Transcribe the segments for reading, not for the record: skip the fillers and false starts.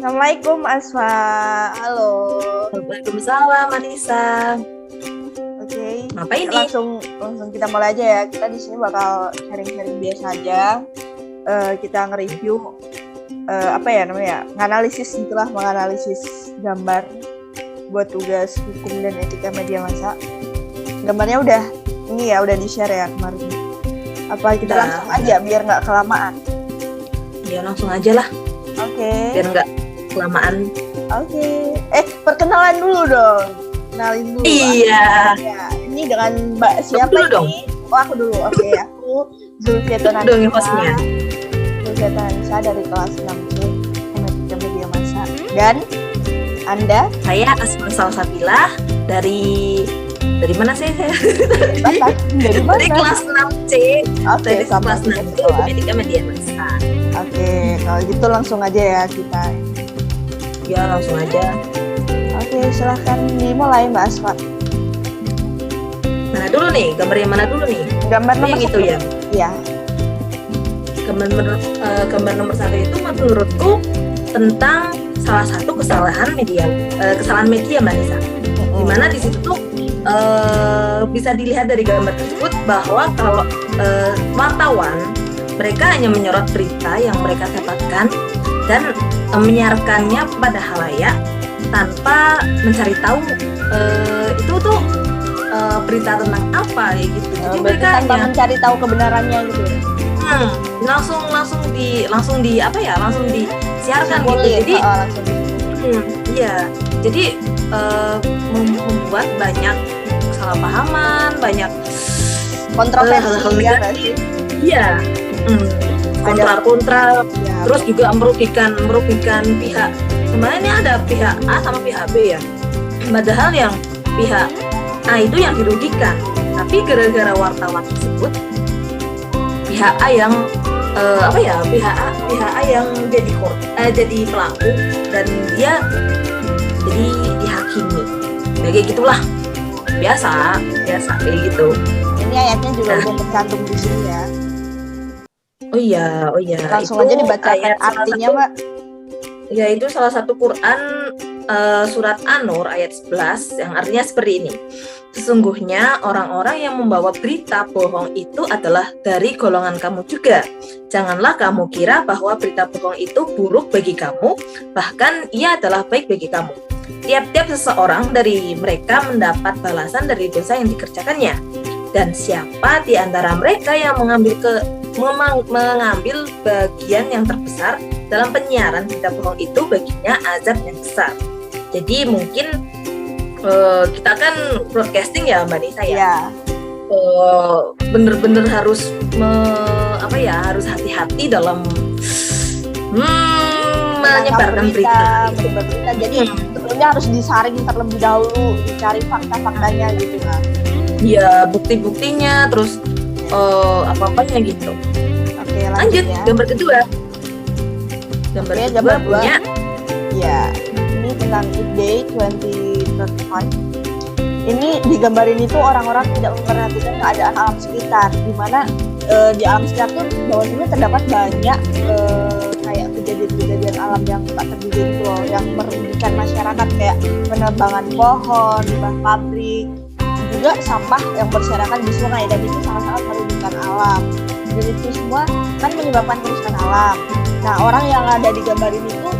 Assalamualaikum Asfa, halo. Waalaikumsalam Anissa. Oke, Ngapain nih? langsung kita mulai aja ya. Kita di sini bakal sharing-sharing biasa aja. Kita nge-review nganalisis gitulah, menganalisis gambar buat tugas hukum dan etika media massa. Gambarnya udah di-share ya kemarin. Apa kita langsung aja biar nggak kelamaan? Ya langsung aja lah. Oke. Biar nggak kelamaan. Oke. Perkenalan dulu dong. Kenalin dulu. Iya. Ya, ini dengan Mbak siapa dulu ini? dong. Oh, aku dulu. Oke, aku Zulfiatul Dong hostnya. Zulfiatul Anissa dari kelas 6C Etika Media Massa. Dan Anda? Saya Asma Salsabila dari mana sih saya? Dari mana? Dari kelas 6C. Oke, Dari sama kelas 6C Etika Media Massa. Oke, kalau gitu langsung aja ya kita. Ya langsung aja. Oke, silahkan dimulai Mbak Asfa. Mana dulu nih? Gambar yang mana dulu nih? Gambar nomor yang itu ya? Iya. Gambar nomor 1 itu menurutku tentang salah satu kesalahan media Mbak Nisa. Dimana di situ tuh bisa dilihat dari gambar tersebut bahwa kalau wartawan mereka hanya menyorot berita yang mereka dapatkan dan menyiarkannya pada halayak tanpa mencari tahu itu tuh berita tentang apa ya gitu. Jadi mereka tanpa mencari tahu kebenarannya gitu. Langsung disiarkan gitu. Jadi iya. Jadi membuat banyak kesalahpahaman, banyak kontroversi ya nggak sih? Iya. Kontra, ya. Terus juga merugikan pihak. Sebenarnya ini ada pihak A sama pihak B ya. Padahal yang pihak A itu yang dirugikan, tapi gara-gara wartawan tersebut pihak A yang pihak A yang jadi pelaku dan dia jadi dihakimi. Kayak gitulah. Biasa kayak gitu. Ini ayatnya juga udah tercantum di sini ya. Oh iya. Langsung aja dibacakan artinya, Mbak. Ya, itu salah satu Quran surat An-Nur ayat 11 yang artinya seperti ini. Sesungguhnya orang-orang yang membawa berita bohong itu adalah dari golongan kamu juga. Janganlah kamu kira bahwa berita bohong itu buruk bagi kamu, bahkan ia adalah baik bagi kamu. Tiap-tiap seseorang dari mereka mendapat balasan dari dosa yang dikerjakannya. Dan siapa di antara mereka yang mengambil bagian yang terbesar dalam penyiaran berita bohong itu, baginya azab yang besar. Jadi mungkin kita kan broadcasting ya Mbak Nisa ya. Bener-bener harus harus hati-hati dalam menyebarkan berita. Jadi sebelumnya harus disaring terlebih dahulu, dicari fakta-faktanya gitu kan. Ya, bukti-buktinya, terus apa-apanya gitu. Oke, lanjut ya. Gambar kedua. Gambar kedua punya. Ya, ini tentang Day 2035. Ini di gambar ini tuh orang-orang tidak memperhatikan keadaan alam sekitar, di mana di alam sekitar tuh bahwasanya terdapat banyak kayak kejadian-kejadian alam yang tak terduga gitu loh, yang merugikan masyarakat kayak penebangan pohon, limbah pabrik, juga sampah yang berserakan di sungai, dan itu sangat-sangat merugikan alam. Jadi itu semua kan menyebabkan kerusakan alam. Nah, orang yang ada di gambar ini tuh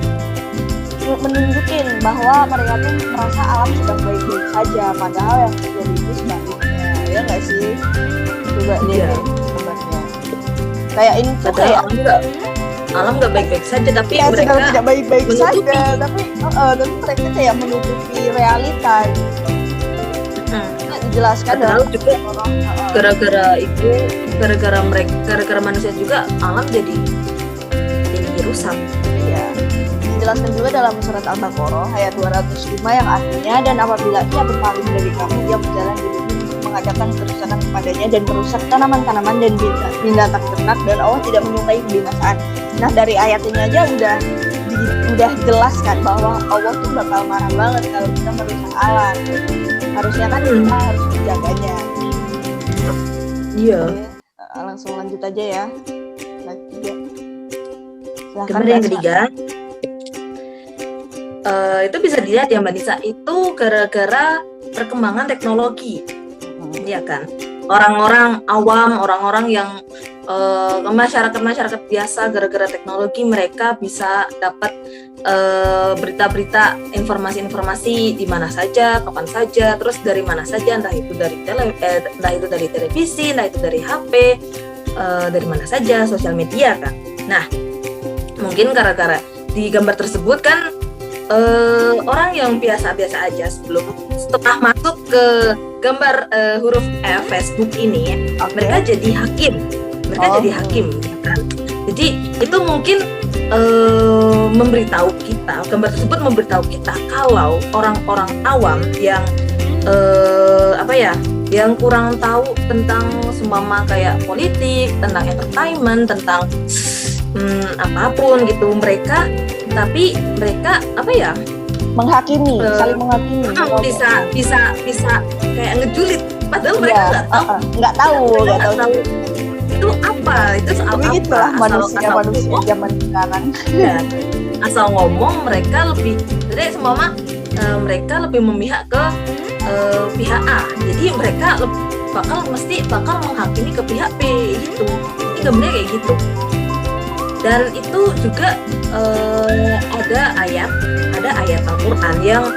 menunjukin bahwa mereka tuh merasa alam sedang baik-baik saja, padahal yang terjadi itu sebaliknya. Ya nggak sih? Coba lihat gambarnya. Kayak ini tuh kayak alam nggak baik-baik saja, tapi ya, mereka tidak baik-baik saja, tapi mereka kayak menutupi realita. Dijelaskan dalam juga gara-gara manusia juga alam jadi rusak. Iya. Dijelaskan juga dalam surat Al-Baqarah ayat 205 yang artinya, dan apabila ia berpaling dari kamu, ia berjalan di bumi untuk mengadakan kerusakan kepadanya dan merusak tanaman-tanaman dan binatang ternak, dan Allah tidak menyukai kebinasaan. Nah, dari ayat ini aja udah jelas kan bahwa Allah tuh bakal marah banget kalau kita merusak alam. Harusnya kan kita harus menjaganya. Iya. Oke, langsung lanjut aja ya. Gambar yang ketiga. itu bisa dilihat ya Mbak Nisa, itu gara-gara perkembangan teknologi, ya kan? Orang-orang awam, orang-orang yang masyarakat biasa, gara-gara teknologi mereka bisa dapat berita-berita, informasi-informasi di mana saja, kapan saja, terus dari mana saja, entah itu dari televisi, entah itu dari HP, dari mana saja, sosial media kan. Nah, mungkin gara-gara di gambar tersebut kan orang yang biasa-biasa aja setelah masuk ke gambar huruf F Facebook ini, mereka jadi hakim, ya kan? Jadi itu mungkin memberitahu kita, gambar tersebut memberitahu kita kalau orang-orang awam yang yang kurang tahu tentang seumpama kayak politik, tentang entertainment, tentang apapun gitu, mereka menghakimi, saling menghakimi, bisa kayak ngejulit, padahal mereka nggak tahu itu apa, itu soal apa. Itulah manusia zaman sekarang. Ya, asal ngomong mereka lebih, jadi mereka lebih memihak ke pihak A, jadi mereka bakal menghakimi ke pihak B gitu. Ini gambarnya kayak gitu. Dan itu juga ada ayat Al-Quran yang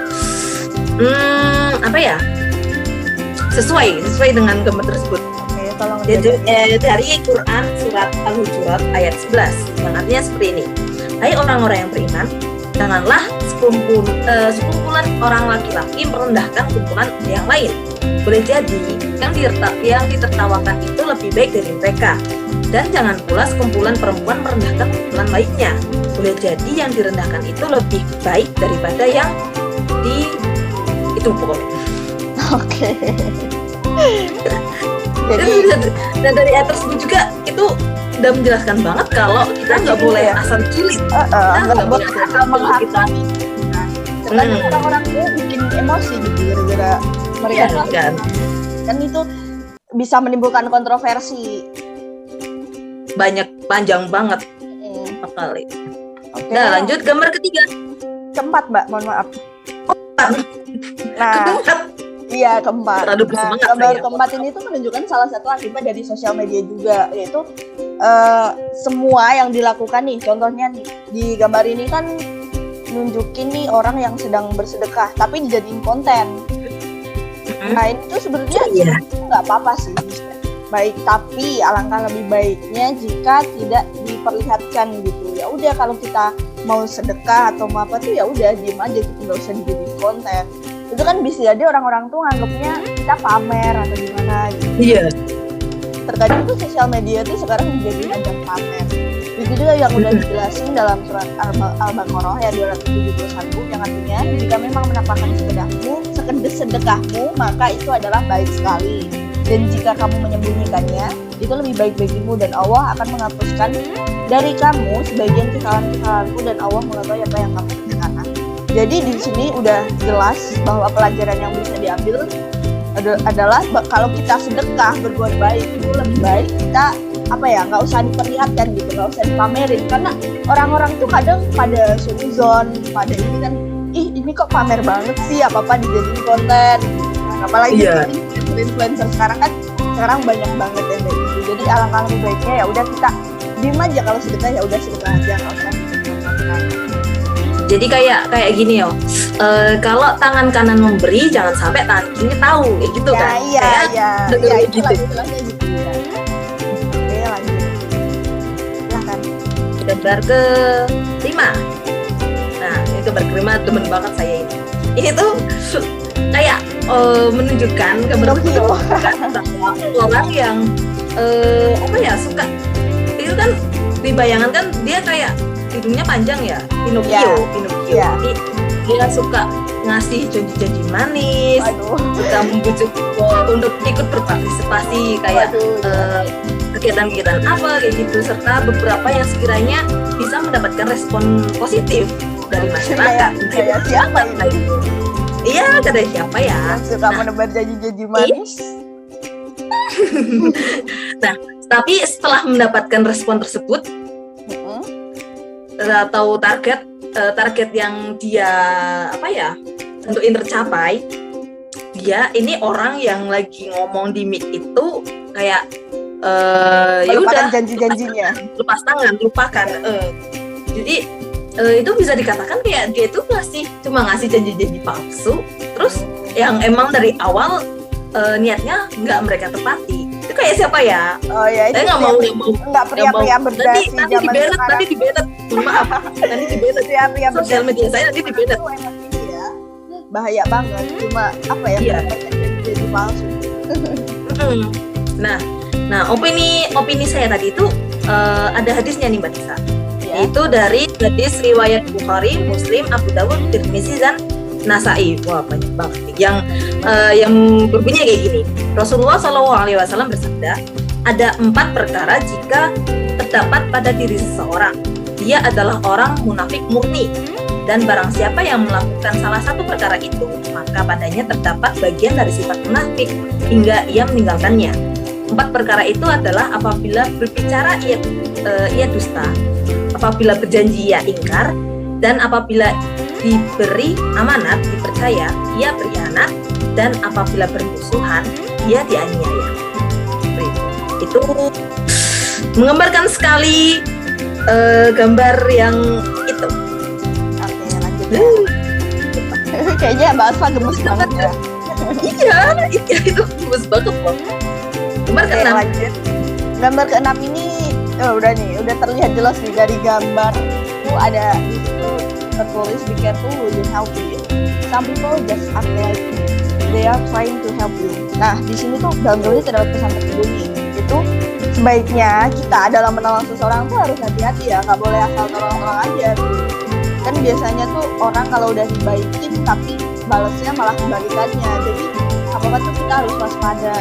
sesuai dengan gambar tersebut. Jadi dari Quran surat Al-Hujurat ayat 11 yang artinya seperti ini. Hai orang-orang yang beriman, janganlah sekumpulan orang laki-laki merendahkan kumpulan yang lain. Boleh jadi yang ditertawakan itu lebih baik dari mereka. Dan jangan pula sekumpulan perempuan merendahkan kumpulan lainnya. Boleh jadi yang direndahkan itu lebih baik daripada yang itu pokoknya. Oke. Dan dari ayat tersebut juga itu udah menjelaskan banget kalau kita nggak boleh asal julid. Nggak boleh asal menghakimi. Karena orang-orang itu bikin emosi gitu gara-gara mereka kan itu bisa menimbulkan kontroversi. Panjang banget kali. Okay. Nah, lanjut gambar ketiga. Keempat, Mbak, mohon maaf. Iya, keempat. Gambar keempat ini tuh menunjukkan salah satu akibat dari sosial media juga, yaitu semua yang dilakukan nih. Contohnya nih, di gambar ini kan nunjukin nih orang yang sedang bersedekah, tapi dijadiin konten. Nah, ini tuh sebenarnya nggak apa-apa sih. Baik, tapi alangkah lebih baiknya jika tidak diperlihatkan gitu. Ya udah, kalau kita mau sedekah atau mau apa tuh ya udah diem aja gitu, nggak usah dijadiin konten. Itu kan bisa jadi orang-orang tuh nganggapnya kita pamer atau gimana gitu. Iya. Terkadang tuh sosial media tuh sekarang menjadi ajang pamer. Itu juga yang udah dijelasin dalam surat Al-Baqarah ayat 271 yang artinya jika memang menampakkan sedekahmu maka itu adalah baik sekali. Dan jika kamu menyembunyikannya, itu lebih baik bagimu dan Allah akan menghapuskan dari kamu sebagian kesalahan-kesalahanmu dan Allah mengetahui apa yang kamu kerjakan. Jadi di sini udah jelas bahwa pelajaran yang bisa diambil adalah kalau kita sedekah berbuat baik itu lebih baik kita nggak usah diperlihatkan gitu, nggak usah dipamerin, karena orang-orang tuh kadang pada suzon, pada ini kan, ini kok pamer banget sih, apa dijadiin konten. Apalagi influencer sekarang banyak banget yang kayak gitu. Jadi alangkah lebih baiknya ya udah kita diem aja, kalau sedekah ya udah sedekah aja, nggak usah. Jadi kayak gini kalau tangan kanan memberi jangan sampai tangan kiri tahu, kayak gitu kan? Iya. Itu gitu. Istilahnya gitu ya. Oke, lanjut. Silahkan. Gambar ke-5. Nah, ini gambar ke-5 temen banget saya ini. Ini tuh kayak menunjukkan bahwa orang yang suka itu kan di bayangan kan dia kayak hidungnya panjang ya, Pinocchio. Jadi dia suka ngasih janji-janji manis, suka membujuk untuk ikut berpartisipasi kayak kegiatan-kegiatan apa kayak gitu, serta beberapa yang sekiranya bisa mendapatkan respon positif dari masyarakat. Kayak siapa itu? Iya, kata siapa ya? Suka menebar janji-janji manis. Nah, tapi setelah mendapatkan respon tersebut atau target target yang dia tentuin tercapai, dia ini orang yang lagi ngomong di mic itu kayak ya udah janji-janjinya, lepas tangan, lupakan. Jadi itu bisa dikatakan kayak dia itu cuma ngasih janji-janji palsu, terus yang emang dari awal niatnya nggak mereka tepati. Itu kayak siapa ya? Oh ya, itu saya nggak pria-pria berdasi nanti dibenet, mohon maaf, nanti dibenet pria-pria sosial media saya nanti dibenet. Ya, bahaya banget. Cuma apa ya? Iya. Jadi palsu. Nah, opini saya tadi itu ada hadisnya nih Mbak Tisa. Ya. Itu dari hadis riwayat Bukhari, Muslim, Abu Dawud, Tirmizi dan Nasai. Wah, banyak banget. Yang berbunyi kayak gini. Rasulullah SAW bersabda, ada 4 perkara jika terdapat pada diri seseorang, dia adalah orang munafik murni. Dan barang siapa yang melakukan salah satu perkara itu, maka padanya terdapat bagian dari sifat munafik hingga ia meninggalkannya. 4 perkara itu adalah apabila berbicara ia dusta, apabila berjanji ia ingkar, dan apabila diberi amanat, dipercaya, ia berkhianat, dan apabila bermusuhan, ia dianiaya. Itu menggambarkan sekali gambar yang itu. Oke, lanjut ya. Kayaknya Mbak Asfa gemes banget ya. Iya, itu gemes banget loh. Gambar Oke, ke-6. lanjut. Gambar ke-6 ini udah terlihat jelas nih dari gambar itu ada di situ tertulis be careful who you help with. Some people just act like they are trying to help you. Nah, di sini tuh dalam gambar ini terdapat pesan tersembunyi. Itu sebaiknya kita dalam menolong seseorang tuh harus hati-hati ya, nggak boleh asal tolong-tolong aja. Kan biasanya tuh orang kalau udah dibaikin tapi balasnya malah kebalikannya. Jadi apa-apa tuh kita harus waspada.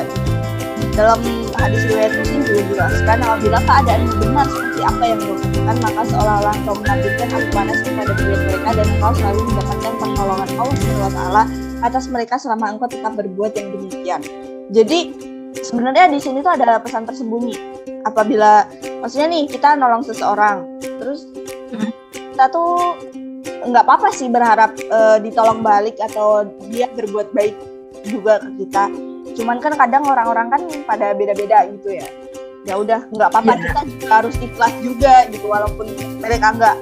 Dalam hadis riwayat Muslim juga dijelaskan apabila keadaan benar seperti apa yang dilakukan, maka seolah-olah engkau menampilkan api panas kepada diri mereka dan engkau selalu mendapatkan pertolongan Allah SWT atas mereka selama engkau tetap berbuat yang demikian. Jadi sebenarnya di sini tuh ada pesan tersembunyi. Apabila maksudnya nih kita nolong seseorang, terus kita tuh nggak apa-apa sih berharap ditolong balik atau dia berbuat baik juga ke kita. Cuman kan kadang orang-orang kan pada beda-beda gitu ya. Ya udah nggak apa-apa, kita juga harus ikhlas juga gitu, walaupun mereka nggak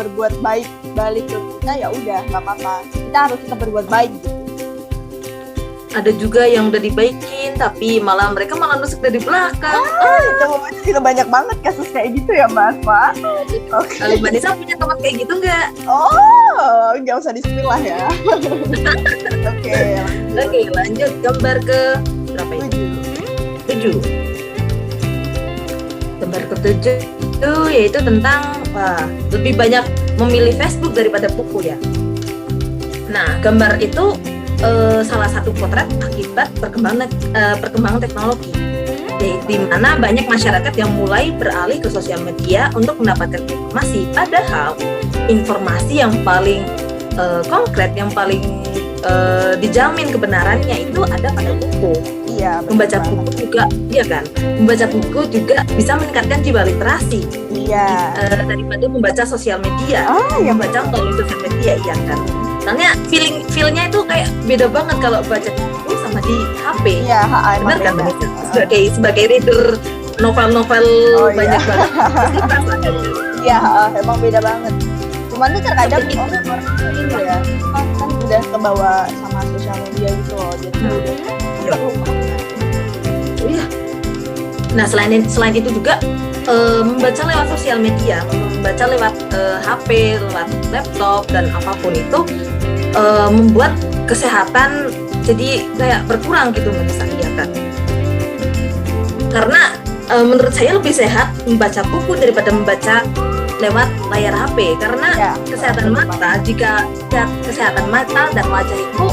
berbuat baik balik ke kita, ya udah nggak apa-apa. Kita harus tetap berbuat baik gitu. Ada juga yang udah dibaikin tapi mereka malah nusuk dari belakang. Itu juga banyak banget kasus kayak gitu ya Mas Pak. Oke. Kalau Mbak Nisa punya teman kayak gitu nggak? Oh, nggak usah di-spill lah ya. Oke, lanjut gambar ke berapa ini? 7. Gambar ke-7 itu yaitu tentang lebih banyak memilih Facebook daripada buku ya. Nah, gambar itu salah satu potret akibat perkembangan teknologi, di mana banyak masyarakat yang mulai beralih ke sosial media untuk mendapatkan informasi. Padahal informasi yang paling konkret, yang paling dijamin kebenarannya itu ada pada buku. Iya. Membaca buku juga, iya kan? Membaca buku juga bisa meningkatkan jiwa literasi. Iya. Daripada membaca sosial media. Membaca melalui sosial media, iya kan? Soalnya feelnya itu kayak beda banget kalau baca di buku sama di HP. Iya, benar kan? Sebagai reader novel-novel banyak banget. Iya, emang beda banget. Cuman tuh terkadang orang ini ya, kan udah kebawa sama sosial media gitu loh. Jadi udah. Iya. Nah, selain itu juga membaca lewat sosial media, membaca lewat HP, lewat laptop dan apapun itu membuat kesehatan jadi kayak berkurang gitu misalkan. Karena menurut saya lebih sehat membaca buku daripada membaca lewat layar HP, karena kesehatan mata dan wajah itu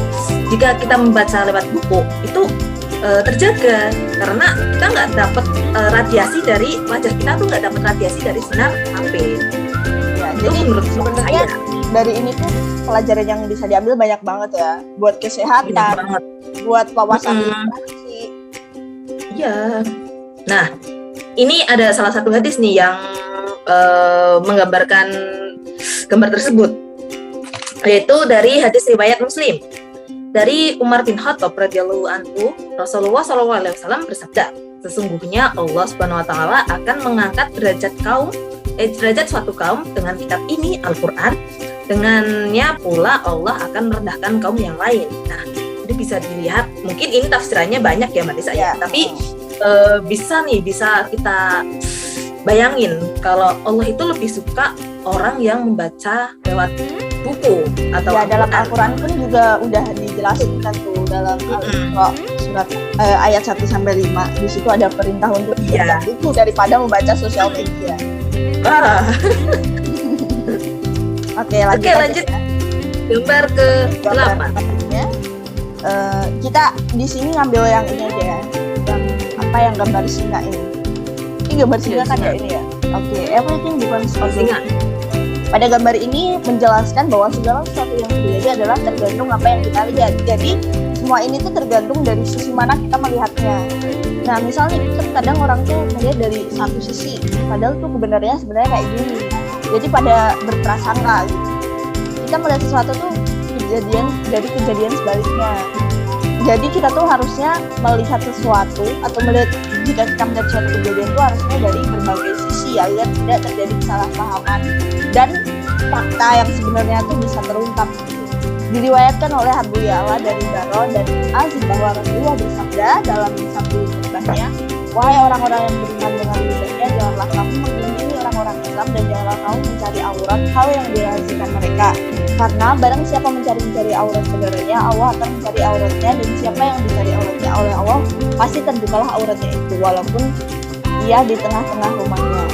jika kita membaca lewat buku itu terjaga, karena kita nggak dapat radiasi dari wajah kita tuh nggak dapat radiasi dari sinar HP. Ya, jadi menurut saya dari ini tuh pelajaran yang bisa diambil banyak banget ya, buat kesehatan, buat wawasan literasi. Iya. Nah, ini ada salah satu hadis nih yang menggambarkan gambar tersebut, yaitu dari hadis riwayat Muslim. Dari Umar bin Khattab radhiyallahu anhu, Rasulullah SAW bersabda, sesungguhnya Allah Subhanahu wa taala akan mengangkat derajat suatu kaum dengan kitab ini Al-Qur'an. Dengannya pula Allah akan merendahkan kaum yang lain. Nah, ini bisa dilihat, mungkin ini tafsirannya banyak ya Mbak Nisa ya, tapi bisa kita bayangin kalau Allah itu lebih suka orang yang membaca lewat buku atau ya, dalam Al-Quran pun juga udah dijelasin kan tuh dalam Al-Isra surat ayat 1 sampai 5. Di situ ada perintah untuk membaca buku daripada membaca sosial media. Oke, lanjut. Ya. Gambar ke-8. Kita di sini ngambil yang ini aja ya. Yang gambar singa ini. Ini gambar singa kan ya ini ya. Oke, everything depends on singa. Pada gambar ini menjelaskan bahwa segala sesuatu yang terjadi adalah tergantung apa yang kita lihat. Jadi semua ini tuh tergantung dari sisi mana kita melihatnya. Nah, misalnya kadang orang tuh melihat dari satu sisi, padahal tuh sebenarnya kayak gini. Jadi pada berprasangka gitu. Kita melihat sesuatu tuh kejadian sebaliknya. Jadi kita tuh harusnya melihat sesuatu atau jika kita melihat suatu kejadian itu harusnya dari berbagai sisi agar tidak terjadi kesalahpahaman dan fakta yang sebenarnya tuh bisa terungkap. Diriwayatkan oleh Abu Ya'la dari Baro dan Azib bahwa Rasulullah bersabda dalam satu khutbahnya, wahai orang-orang yang beriman dengan lidahnya, janganlah kamu mengunjungi orang-orang Islam dan janganlah kamu mencari aurat hal yang dirahasiakan mereka. Karena barang siapa mencari aurat saudaranya, Allah akan mencari auratnya, dan siapa yang dicari auratnya oleh Allah, pasti terbukalah auratnya itu, walaupun ia di tengah-tengah rumahnya.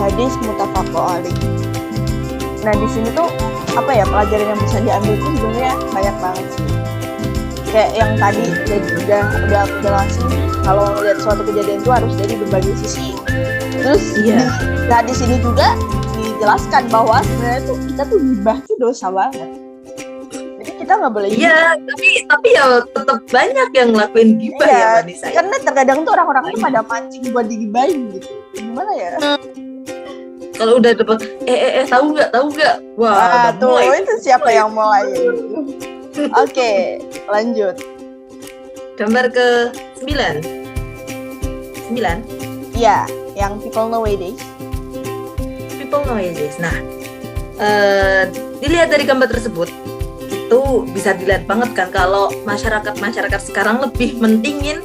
Hadis muttafaqun alaih. Nah, di sini tuh pelajaran yang bisa diambil tuh sebenarnya banyak banget sih. Kayak yang tadi udah aku jelasin, kalau melihat suatu kejadian itu harus dari berbagai sisi. Terus di sini juga dijelaskan bahwa sebenarnya tuh kita tuh gibah tuh dosa banget. Jadi kita nggak boleh. Iya, tapi ya tetap banyak yang ngelakuin gibah ya Mbak Nisa. Karena terkadang tuh orang-orang itu pada mancing buat digibahin gitu. Gimana ya? Kalau udah dapat tahu nggak? Wah, tuh itu siapa yang mulai? Oke, lanjut. Gambar ke-9. Iya, yang people nowadays. Nah, dilihat dari gambar tersebut itu bisa dilihat banget kan kalau masyarakat sekarang lebih mentingin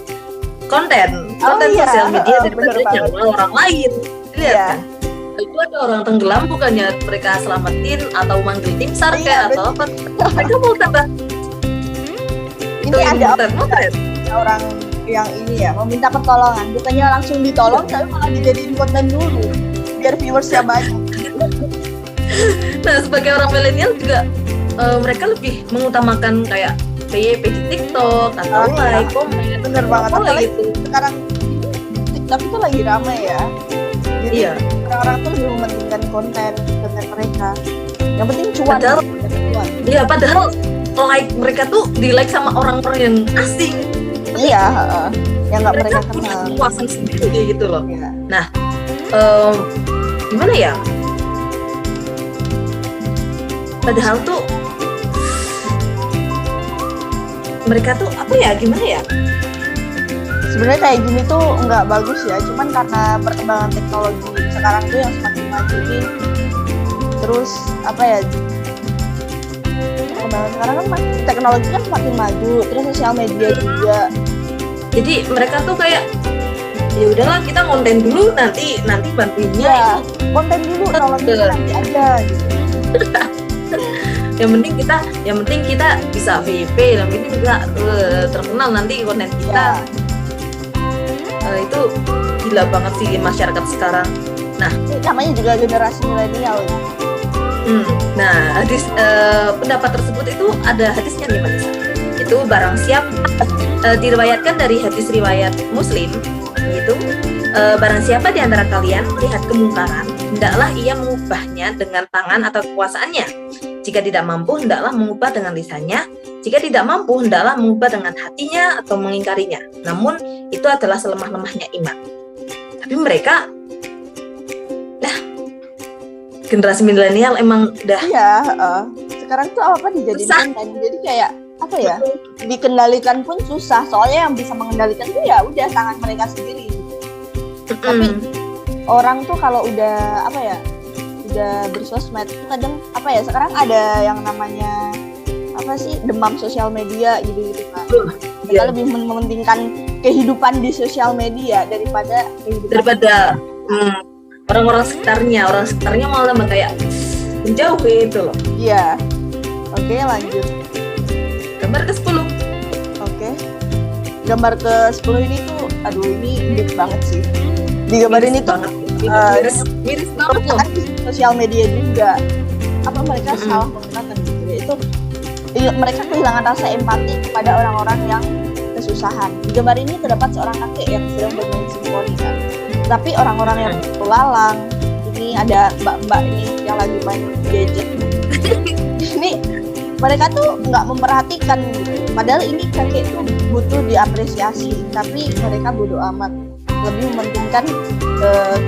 konten sosial media daripada nyawa orang lain. Dilihat kan? Itu ada orang tenggelam, bukannya mereka selamatin atau manggil tim SAR atau apa, mereka mau tambah ini ada orang yang ini ya meminta pertolongan, bukannya langsung ditolong tapi malah dijadiin konten dulu biar viewersnya banyak. Nah, sebagai orang milenial juga mereka lebih mengutamakan kayak PYP di TikTok atau like, komen. Bener banget, gitu. Sekarang TikTok itu lagi ramai ya. Jadi orang-orang tuh lebih mementingkan konten mereka. Yang penting cuan. Padahal like mereka tuh di like sama orang-orang yang asing. Iya, yang nggak mereka kenal. Punya kepuasan sendiri gitu loh. Iya. Nah, gimana ya? Padahal tuh mereka tuh gimana ya? Sebenarnya kayak gini tuh nggak bagus ya, cuman karena perkembangan teknologi sekarang tuh yang semakin maju nih. Terus perkembangan sekarang kan teknologi kan semakin maju, terus sosial media juga. Jadi mereka tuh kayak ya udahlah kita konten dulu, nanti bantuinnya. Ya, konten dulu, nolongnya nanti aja gitu. yang penting kita bisa VP, yang penting kita terkenal nanti konten kita. Itu gila banget sih masyarakat sekarang. Nah, namanya juga generasi milenial. Nah, pendapat tersebut itu ada hadisnya nih Mas. Itu barang siapa diriwayatkan dari hadis riwayat Muslim, yaitu barang siapa di antara kalian melihat kemungkaran, hendaklah ia mengubahnya dengan tangan atau kekuasaannya. Jika tidak mampu, hendaklah mengubah dengan lisannya. Jika tidak mampu, hendaklah mengubah dengan hatinya atau mengingkarinya. Namun, itu adalah selemah-lemahnya iman. Tapi mereka generasi milenial emang udah Iya, sekarang tuh apa dijadiin Susah. konten. Jadi kayak apa ya? Dikendalikan pun susah. Soalnya yang bisa mengendalikan tuh ya udah tangan mereka sendiri. Tapi orang tuh kalau udah apa ya? Udah bersosmed tuh kadang apa ya? Sekarang ada yang namanya apa sih? Demam sosial media gitu kan. Mereka Iya. lebih mementingkan kehidupan di sosial media daripada kehidupan daripada orang-orang sekitarnya malah kayak menjauh gitu loh. Iya. Oke, lanjut. Gambar ke-10. Oke. Gambar ke-10 ini tuh aduh ini deep banget sih. Di gambar ini tuh miris banget loh. kan di sosial media juga. Apa mereka salah menggunakan gitu ya. Itu mereka kehilangan rasa empati kepada orang-orang yang kesusahan. Di gambar ini terdapat seorang kakek yang sedang bermain simfoni kan. Tapi orang-orang yang lalang, ini ada mbak-mbak ini yang lagi main gadget. Ini mereka tuh nggak memperhatikan gitu. Padahal ini kakek tuh butuh diapresiasi, tapi mereka bodoh amat, lebih mementingkan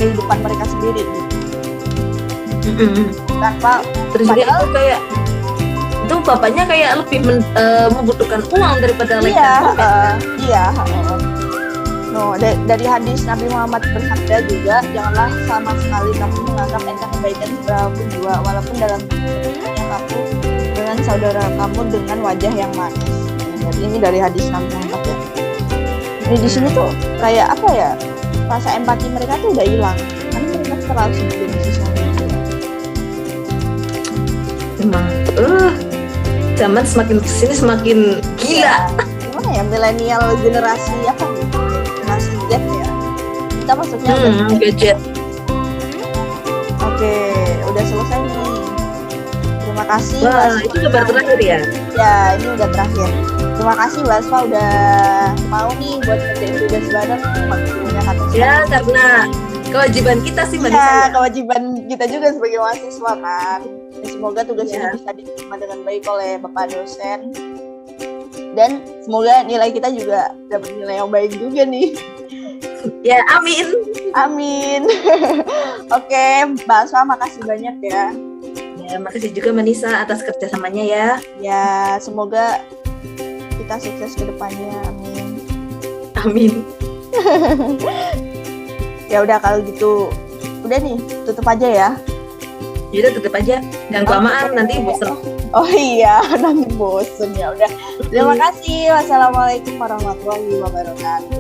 kehidupan mereka sendiri gitu. Tanpa Terus dia padahal itu kayak itu bapaknya kayak lebih membutuhkan uang daripada like iya, dan komen. iya. No, dari hadis Nabi Muhammad bersabda juga, janganlah sama sekali kamu menganggap entah kebaikan seberapapun juga, walaupun dalam pertemuan kamu dengan saudara kamu dengan wajah yang manis. Ya, ini dari hadis Nabi Muhammad ya. Ini di sini tuh kayak apa ya? Rasa empati mereka tuh udah hilang, karena mereka terlalu sibuk dengan sosial media. Emang zaman semakin kesini semakin gila. Ya, gimana ya milenial generasi apa nih? Generasi Z ya. Kita maksudnya udah Gadget. Oke, udah selesai nih. Terima kasih. Wah, Mbak itu kabar terakhir ya. Ya, ini udah terakhir. Terima kasih Mbak Asfa udah mau nih buat ngerjain tugas bareng waktunya kata Ya, karena kewajiban kita sih Mbak ya, Nisa. kewajiban kita juga sebagai mahasiswa kan. Ya, semoga tugas Ya. ini bisa diterima dengan baik oleh Bapak dosen. Dan semoga nilai kita juga dapat nilai yang baik juga nih. Ya, amin. Amin. Oke, Mbak Asfa makasih banyak ya. Ya, makasih juga Mbak Nisa atas kerjasamanya ya. Ya, semoga kita sukses ke depannya. Amin. Amin. Ya udah kalau gitu. Udah nih, tutup aja ya. Yaudah tutup aja. Jangan kelamaan nanti bosan. Oh iya, nanti bosen ya udah. Terima kasih. Wassalamualaikum warahmatullahi wabarakatuh.